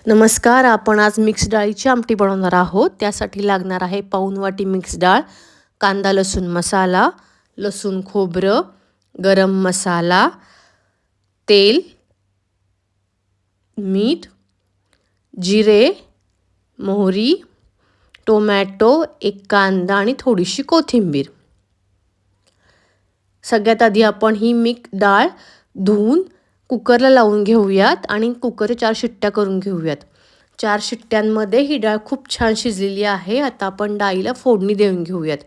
नमस्कार. आपण आज मिक्स डाळीची आमटी बनवणार आहोत. त्यासाठी लागणार आहे पाऊण वाटी मिक्स डाळ, कांदा लसूण मसाला, लसूण खोबरं, गरम मसाला, तेल, मीठ, जिरे, मोहरी, टोमॅटो, एक कांदा आणि थोडीशी कोथिंबीर. सगळ्यात आधी आपण ही मिक्स डाळ धुवून कुकरला लावून घेऊयात आणि कुकरच्या 4 शिट्ट्या करून घेऊयात. 4 शिट्ट्यांमध्ये ही डाळ खूप छान शिजलेली आहे. आता आपण डाळीला फोडणी देऊन घेऊयात.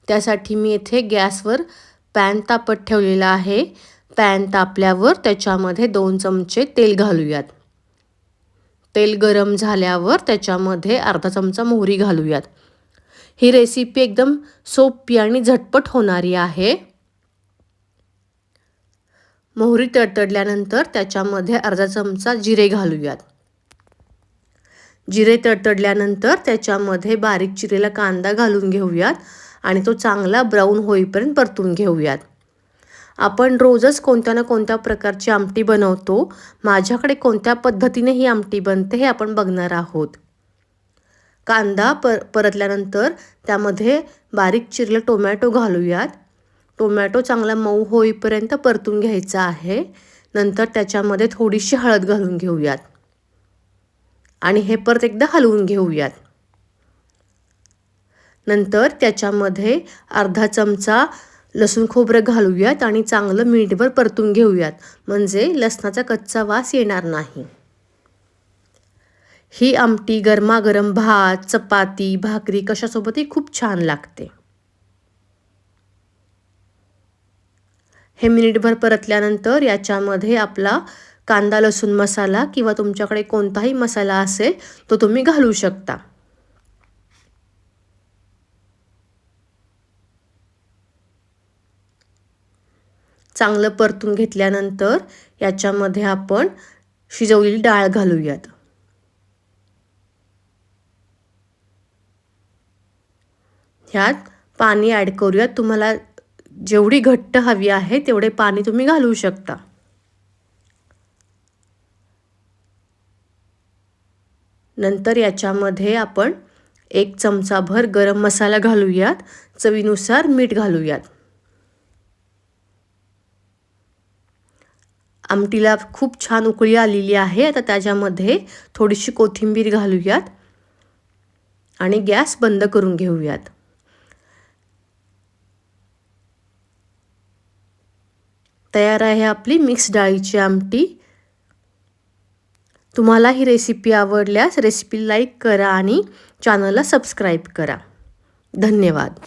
त्यासाठी मी येथे गॅसवर पॅन तापत ठेवलेला आहे. पॅन तापल्यावर त्याच्यामध्ये 2 चमचे तेल घालूयात. तेल गरम झाल्यावर त्याच्यामध्ये अर्धा चमचा मोहरी घालूयात. ही रेसिपी एकदम सोपी आणि झटपट होणारी आहे. मोहरी तडतडल्यानंतर त्याच्यामध्ये अर्धा चमचा जिरे घालूयात. जिरे तडतडल्यानंतर त्याच्यामध्ये बारीक चिरलेला कांदा घालून घेऊयात आणि तो चांगला ब्राऊन होईपर्यंत परतून घेऊयात. आपण रोजच कोणत्या ना कोणत्या प्रकारची आमटी बनवतो. माझ्याकडे कोणत्या पद्धतीने ही आमटी बनते हे आपण बघणार आहोत. कांदा परतल्यानंतर त्यामध्ये बारीक चिरलेला टोमॅटो घालूयात. टोमॅटो चांगला मऊ होईपर्यंत परतून घ्यायचा आहे. नंतर त्याच्यामध्ये थोडीशी हळद घालून घेऊयात आणि हे परत एकदा हलवून घेऊयात. नंतर त्याच्यामध्ये अर्धा चमचा लसूण खोबरं घालूयात आणि चांगलं मिनिटभर परतून घेऊयात, म्हणजे लसणाचा कच्चा वास येणार नाही. ही आमटी गरमागरम भात, चपाती, भाकरी कशासोबतही खूप छान लागते. हे मिनिटभर परतल्यानंतर याच्यामध्ये आपला कांदा लसूण मसाला किंवा तुमच्याकडे कोणताही मसाला असेल तो तुम्ही घालू शकता. चांगलं परतून घेतल्यानंतर याच्यामध्ये आपण शिजवलेली डाळ घालूयात. ह्यात पाणी ॲड करूयात. तुम्हाला जेवढी घट्ट हवी आहे तेवढे पाणी तुम्ही घालू शकता. नंतर याच्यामध्ये आपण 1 चमचाभर गरम मसाला घालूयात. चवीनुसार मीठ घालूयात. आमटीला खूप छान उकळी आलेली आहे. आता त्याच्यामध्ये थोडीशी कोथिंबीर घालूयात आणि गॅस बंद करून घेऊयात. तयार आहे आपली मिक्स डाळीची आमटी. तुम्हाला ही रेसिपी आवडल्यास रेसिपी लाईक करा आणि चॅनलला सबस्क्राईब करा. धन्यवाद.